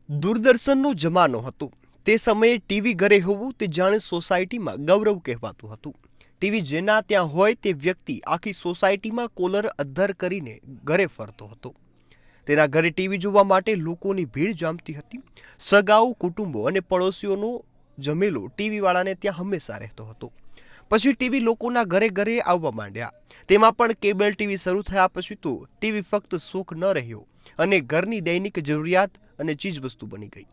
દૂરદર્શનનો જમાનો હતો તે સમયે ટીવી ઘરે હોવું તે જાણે સોસાયટીમાં ગૌરવ કહેવાતું હતું। ટીવી જેના ત્યાં હોય તે વ્યક્તિ આખી સોસાયટીમાં કોલર અદ્ધર કરીને ઘરે ફરતો હતો। તેના ઘરે ટીવી જોવા માટે લોકોની ભીડ જામતી હતી। સગાઓ, કુટુંબો અને પડોશીઓનો જમેલો ટીવીવાળાને ત્યાં હંમેશા રહેતો હતો। પછી ટીવી લોકોના ઘરે ઘરે આવવા માંડ્યા। તેમાં પણ કેબલ ટીવી શરૂ થયા પછી તો ટીવી ફક્ત શોખ ન રહ્યો અને ઘરની દૈનિક જરૂરિયાત અને ચીજવસ્તુ બની ગઈ।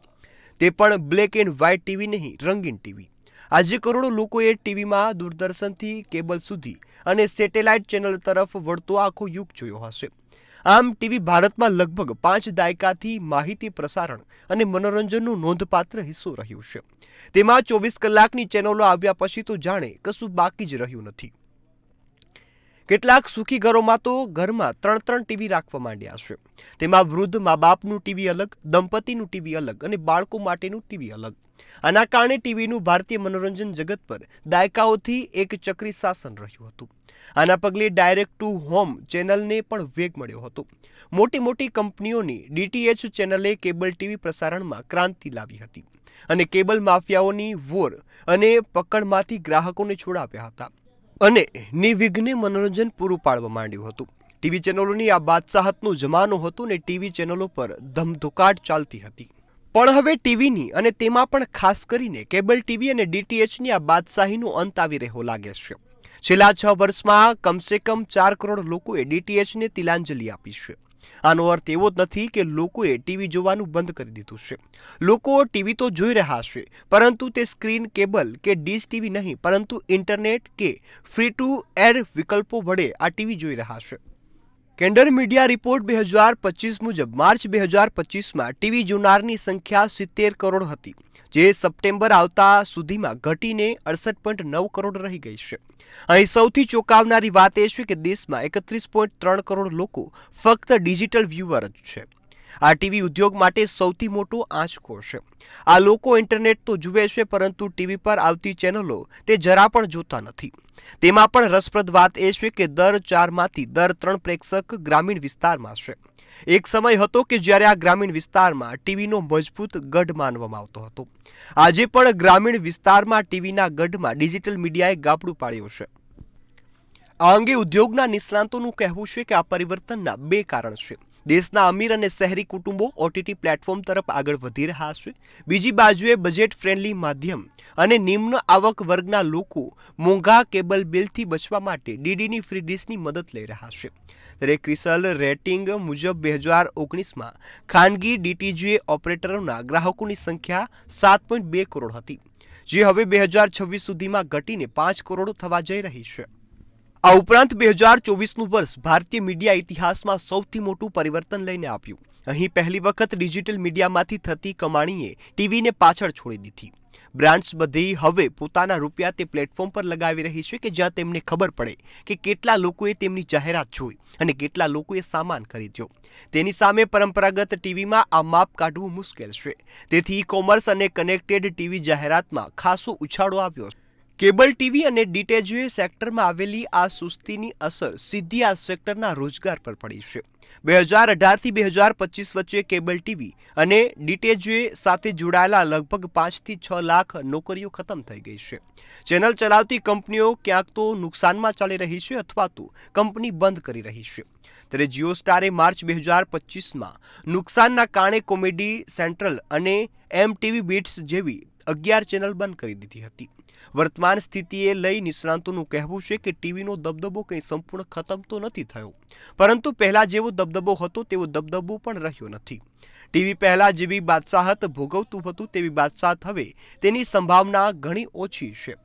તે પણ બ્લેક એન્ડ વ્હાઇટ ટીવી નહીં, રંગીન ટીવી। આજે કરોડો લોકોએ ટીવીમાં દૂરદર્શનથી કેબલ સુધી અને સેટેલાઇટ ચેનલ તરફ વળતો આખો યુગ જોયો હશે। આમ ટીવી ભારતમાં લગભગ 5 દાયકાથી માહિતી પ્રસારણ અને મનોરંજનનો નોંધપાત્ર હિસ્સો રહ્યું છે। તેમાં 24 કલાકની ચેનલો આવ્યા પછી તો જાણે કશું બાકી જ રહ્યું નથી। કેટલાક સુખી ઘરોમાં તો ઘરમાં 3 ટીવી રાખવા માંડ્યા છે। તેમાં વૃદ્ધ મા બાપનું ટીવી અલગ, દંપતીનું ટીવી અલગ અને બાળકો માટેનું ટીવી અલગ। આના કારણે ટીવીનું ભારતીય મનોરંજન જગત પર દાયકાઓથી એક ચક્રી શાસન રહ્યું હતું। આના પગલે ડાયરેક્ટ ટુ હોમ ચેનલને પણ વેગ મળ્યો હતો। મોટી મોટી કંપનીઓની ડીટીએચ ચેનલે કેબલ ટીવી પ્રસારણમાં ક્રાંતિ લાવી હતી અને કેબલ માફિયાઓની વોર અને પકડમાંથી ગ્રાહકોને છોડાવ્યા હતા અને નિર્વિઘ્ને મનોરંજન પૂરું પાડવા માંડ્યું હતું। ટીવી ચેનલોની આ બાદશાહતનો જમાનો હતો ને ટીવી ચેનલો પર ધમધોકાટ ચાલતી હતી। પણ હવે ટીવીની અને તેમાં પણ ખાસ કરીને કેબલ ટીવી અને ડીટીએચની આ બાદશાહીનો અંત આવી રહ્યો લાગે છે। છેલ્લા 6 વર્ષમાં કમસે કમ 4 કરોડ લોકોએ ડીટીએચને તિલાંજલિ આપી છે। આનો અર્થ એવો નથી કે લોકોએ ટીવી જોવાનું બંધ કરી દીધું છે। લોકો ટીવી તો જોઈ રહ્યા છે, પરંતુ તે સ્ક્રીન કેબલ કે ડીશ ટીવી નહીં, પરંતુ ઇન્ટરનેટ કે ફ્રી ટુ એર વિકલ્પો વડે આ ટીવી જોઈ રહ્યા છે। કેન્ડર મીડિયા રિપોર્ટ 2025 મુજબ માર્ચ 2025માં ટીવી જોનારની સંખ્યા 70 કરોડ હતી, જે સપ્ટેમ્બર આવતા સુધીમાં ઘટીને 68.9 કરોડ રહી ગઈ છે। અહીં સૌથી ચોંકાવનારી વાત એ છે કે દેશમાં 31.3 કરોડ લોકો ફક્ત ડિજિટલ વ્યુઅર જ છે। આ ટીવી ઉદ્યોગ માટે સૌથી મોટો આંચકો છે। આ લોકો ઇન્ટરનેટ તો જુએ છે, પરંતુ ટીવી પર આવતી ચેનલો તે જરા પણ જોતા નથી। તેમાં પણ રસપ્રદ વાત એ છે કે દર 4માંથી દર 3 પ્રેક્ષક ગ્રામીણ વિસ્તારમાં છે। એક સમય હતો કે જ્યારે આ ગ્રામીણ વિસ્તારમાં ટીવીનો મજબૂત ગઢ માનવામાં આવતો હતો। આજે પણ ગ્રામીણ વિસ્તારમાં ટીવીના ગઢમાં ડિજિટલ મીડિયાએ ગાબડું પાડ્યું છે। આ અંગે ઉદ્યોગના નિષ્ણાતોનું કહેવું છે કે આ પરિવર્તનના 2 કારણ છે। દેશના અમીર અને શહેરી કુટુંબો ઓટીટી પ્લેટફોર્મ તરફ આગળ વધી રહ્યા છે। બીજી બાજુએ બજેટ ફ્રેન્ડલી માધ્યમ અને નિમ્ન આવક વર્ગના લોકો મોંઘા કેબલ બિલથી બચવા માટે ડીડીની ફ્રી ડીશની મદદ લઈ રહ્યા છે। ત્યારે ક્રિસલ રેટિંગ મુજબ 2019માં ખાનગી ડીટીજી ઓપરેટરોના ગ્રાહકોની સંખ્યા 7.2 કરોડ હતી, જે હવે 2026 સુધીમાં ઘટીને 5 કરોડ થવા જઈ રહી છે। આ ઉપરાંત 2024નું વર્ષ ભારતીય મીડિયા ઇતિહાસમાં સૌથી મોટું પરિવર્તન લઈને આવ્યું। અહીં પહેલી વખત ડિજિટલ મીડિયામાંથી થતી કમાણીએ ટીવીને પાછળ છોડી દીધી। બ્રાન્ડ્સ બધી હવે પોતાના રૂપિયા તે પ્લેટફોર્મ પર લગાવી રહી છે કે જ્યાં તેમને ખબર પડે કે કેટલા લોકોએ તેમની જાહેરાત જોઈ અને કેટલા લોકોએ સામાન ખરીદ્યો। તેની સામે પરંપરાગત ટીવીમાં આ માપ કાઢવું મુશ્કેલ છે। તેથી ઈ કોમર્સ અને કનેક્ટેડ ટીવી જાહેરાતમાં ખાસો ઉછાળો આવ્યો છે। કેબલ ટીવી અને ડીટીએચ સેક્ટરમાં આવેલી આ સુસ્તીની અસર સીધી આ સેક્ટરના રોજગાર પર પડી છે। 2018થી 2025 વચ્ચે કેબલ ટીવી અને ડીટીએચ સાથે જોડાયેલા લગભગ 5 થી 6 લાખ નોકરીઓ ખતમ થઈ ગઈ છે। ચેનલ ચલાવતી કંપનીઓ ક્યાંક તો નુકસાનમાં ચાલી રહી છે અથવા તો કંપની બંધ કરી રહી છે। ત્યારે જીઓ સ્ટારે માર્ચ 2025માં નુકસાનના કારણે કોમેડી સેન્ટ્રલ અને એમટીવી બીટ્સ જેવી 11 ચેનલ બંધ કરી દીધી હતી। વર્તમાન સ્થિતિએ લઈ નિષ્ણાતોનું કહેવું છે કે ટીવીનો દબદબો કંઈ સંપૂર્ણ ખતમ તો નથી થયો, પરંતુ પહેલા જેવો દબદબો હતો તેવો દબદબો પણ રહ્યો નથી। ટીવી પહેલા જેવી બાદશાહત ભોગવતું હતું તેવી બાદશાહત હવે તેની સંભાવના ઘણી ઓછી છે।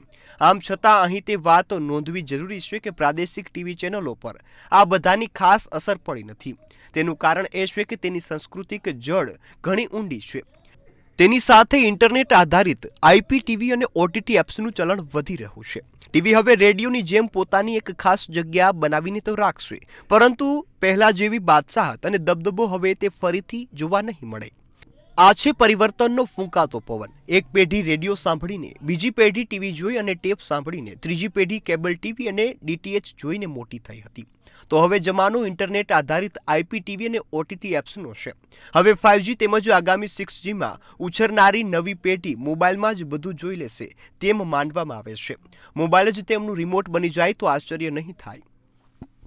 આમ છતાં અહીં તે વાત નોંધવી જરૂરી છે કે પ્રાદેશિક ટીવી ચેનલો પર આ બધાની ખાસ અસર પડી નથી। તેનું કારણ એ છે કે તેની સાંસ્કૃતિક જડ ઘણી ઊંડી છે। તેની સાથે ઇન્ટરનેટ આધારિત આઈપીટીવી અને ઓટીટી એપ્સનું ચલણ વધી રહ્યું છે। ટીવી હવે રેડિયોની જેમ પોતાની એક ખાસ જગ્યા બનાવીને તો રાખશે, પરંતુ પહેલા જેવી બાદશાહત અને દબદબો હવે તે ફરીથી જોવા નહીં મળે। આ છે પરિવર્તનનો ફૂંકાતો પવન. એક પેઢી રેડિયો સાંભળીને, બીજી પેઢી ટીવી જોઈ અને ટેપ સાંભળીને, ત્રીજી પેઢી કેબલ ટીવી અને ડીટીએચ જોઈને મોટી થઈ હતી. તો હવે જમાનો ઇન્ટરનેટ આધારિત આઈપીટીવી અને ઓટીટી એપ્સનો છે. હવે 5G તેમજ આગામી 6Gમાં ઉછરનારી નવી પેઢી મોબાઈલમાં જ બધું જોઈ લેશે તેમ માનવામાં આવે છે. મોબાઈલ જ તેમનું રિમોટ બની જાય તો આશ્ચર્ય નહીં થાય.